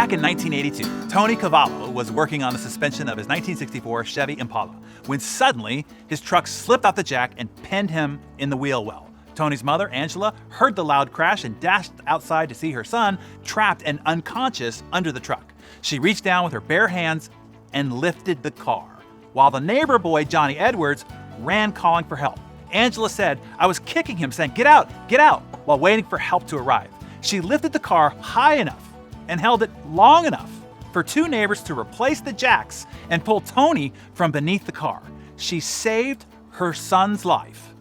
Back in 1982, Tony Cavallo was working on the suspension of his 1964 Chevy Impala when suddenly his truck slipped off the jack and pinned him in the wheel well. Tony's mother, Angela, heard the loud crash and dashed outside to see her son trapped and unconscious under the truck. She reached down with her bare hands and lifted the car, while the neighbor boy, Johnny Edwards, ran calling for help. Angela said, "I was kicking him, saying, 'Get out, get out,' while waiting for help to arrive. She lifted the car high enough and held it long enough for two neighbors to replace the jacks and pull Tony from beneath the car. She saved her son's life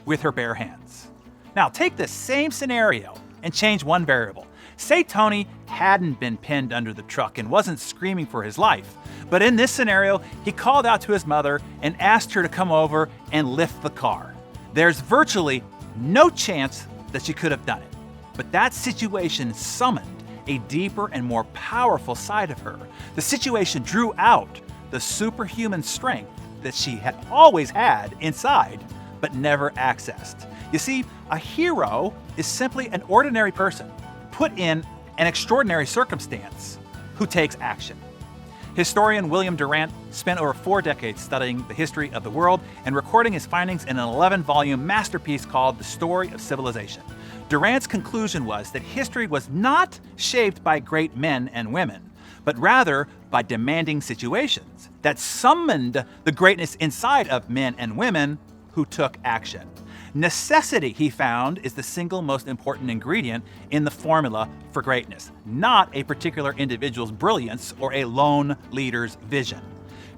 with her bare hands." Now take this same scenario and change one variable. Say Tony hadn't been pinned under the truck and wasn't screaming for his life. But in this scenario, he called out to his mother and asked her to come over and lift the car. There's virtually no chance that she could have done it. But that situation summoned a deeper and more powerful side of her. The situation drew out the superhuman strength that she had always had inside, but never accessed. You see, a hero is simply an ordinary person put in an extraordinary circumstance who takes action. Historian William Darren spent over 4 decades studying the history of the world and recording his findings in an 11-volume masterpiece called The Story of Civilization. Darren's conclusion was that history was not shaped by great men and women, but rather by demanding situations that summoned the greatness inside of men and women who took action. Necessity, he found, is the single most important ingredient in the formula for greatness, not a particular individual's brilliance or a lone leader's vision.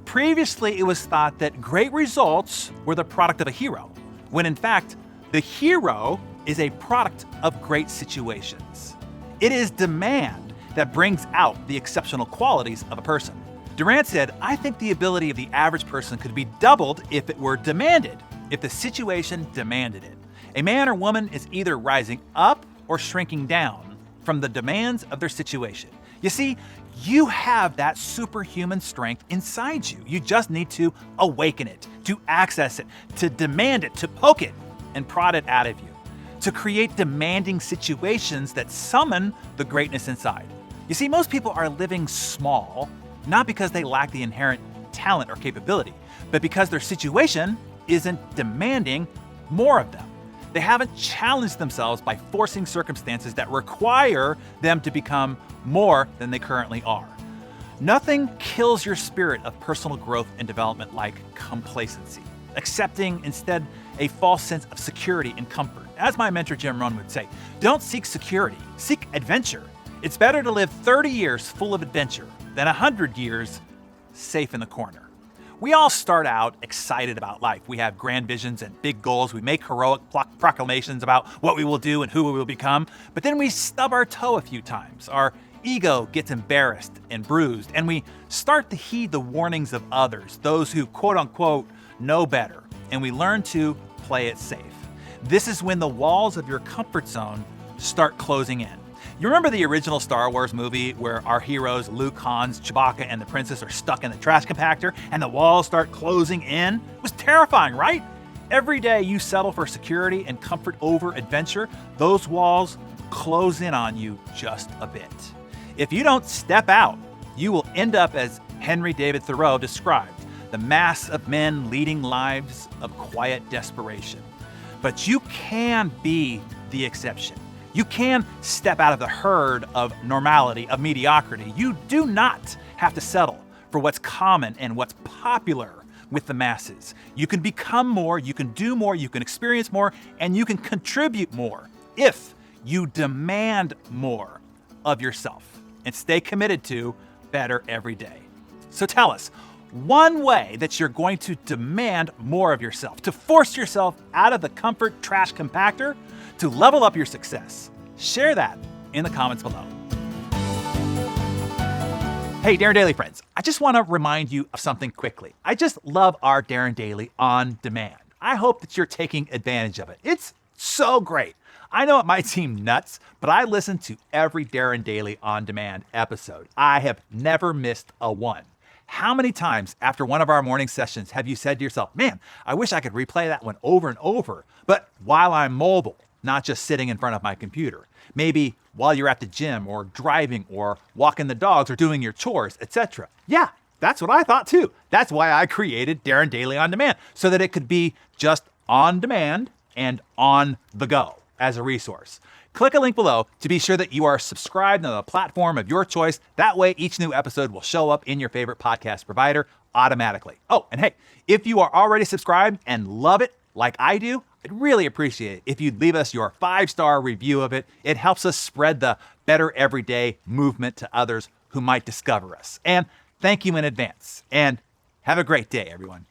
Previously, it was thought that great results were the product of a hero, when in fact, the hero is a product of great situations. It is demand that brings out the exceptional qualities of a person. Darren said, "I think the ability of the average person could be doubled if it were demanded, if the situation demanded it. A man or woman is either rising up or shrinking down from the demands of their situation." You see, you have that superhuman strength inside you. You just need to awaken it, to access it, to demand it, to poke it and prod it out of you, to create demanding situations that summon the greatness inside. You see, most people are living small, not because they lack the inherent talent or capability, but because their situation isn't demanding more of them. They haven't challenged themselves by forcing circumstances that require them to become more than they currently are. Nothing kills your spirit of personal growth and development like complacency, accepting instead a false sense of security and comfort. As my mentor Jim Rohn would say, don't seek security, seek adventure. It's better to live 30 years full of adventure than 100 years safe in the corner. We all start out excited about life. We have grand visions and big goals. We make heroic proclamations about what we will do and who we will become. But then we stub our toe a few times. Our ego gets embarrassed and bruised, and we start to heed the warnings of others, those who quote unquote know better, and we learn to play it safe. This is when the walls of your comfort zone start closing in. You remember the original Star Wars movie where our heroes, Luke, Hans, Chewbacca, and the princess are stuck in the trash compactor and the walls start closing in? It was terrifying, right? Every day you settle for security and comfort over adventure, those walls close in on you just a bit. If you don't step out, you will end up as Henry David Thoreau described, the mass of men leading lives of quiet desperation. But you can be the exception. You can step out of the herd of normality, of mediocrity. You do not have to settle for what's common and what's popular with the masses. You can become more, you can do more, you can experience more, and you can contribute more if you demand more of yourself and stay committed to better every day. So tell us, one way that you're going to demand more of yourself, to force yourself out of the comfort trash compactor, to level up your success. Share that in the comments below. Hey, Darren Daily friends, I just want to remind you of something quickly. I just love our Darren Daily on demand. I hope that you're taking advantage of it. It's so great. I know it might seem nuts, but I listen to every Darren Daily on demand episode. I have never missed a one. How many times after one of our morning sessions have you said to yourself, man, I wish I could replay that one over and over, but while I'm mobile, not just sitting in front of my computer. Maybe while you're at the gym or driving or walking the dogs or doing your chores, etc. Yeah, that's what I thought too. That's why I created Darren Daily On Demand, so that it could be just on demand and on the go as a resource. Click a link below to be sure that you are subscribed on the platform of your choice. That way, each new episode will show up in your favorite podcast provider automatically. Oh, and hey, if you are already subscribed and love it like I do, I'd really appreciate it if you'd leave us your 5-star review of it. It helps us spread the better everyday movement to others who might discover us. And thank you in advance. And have a great day, everyone.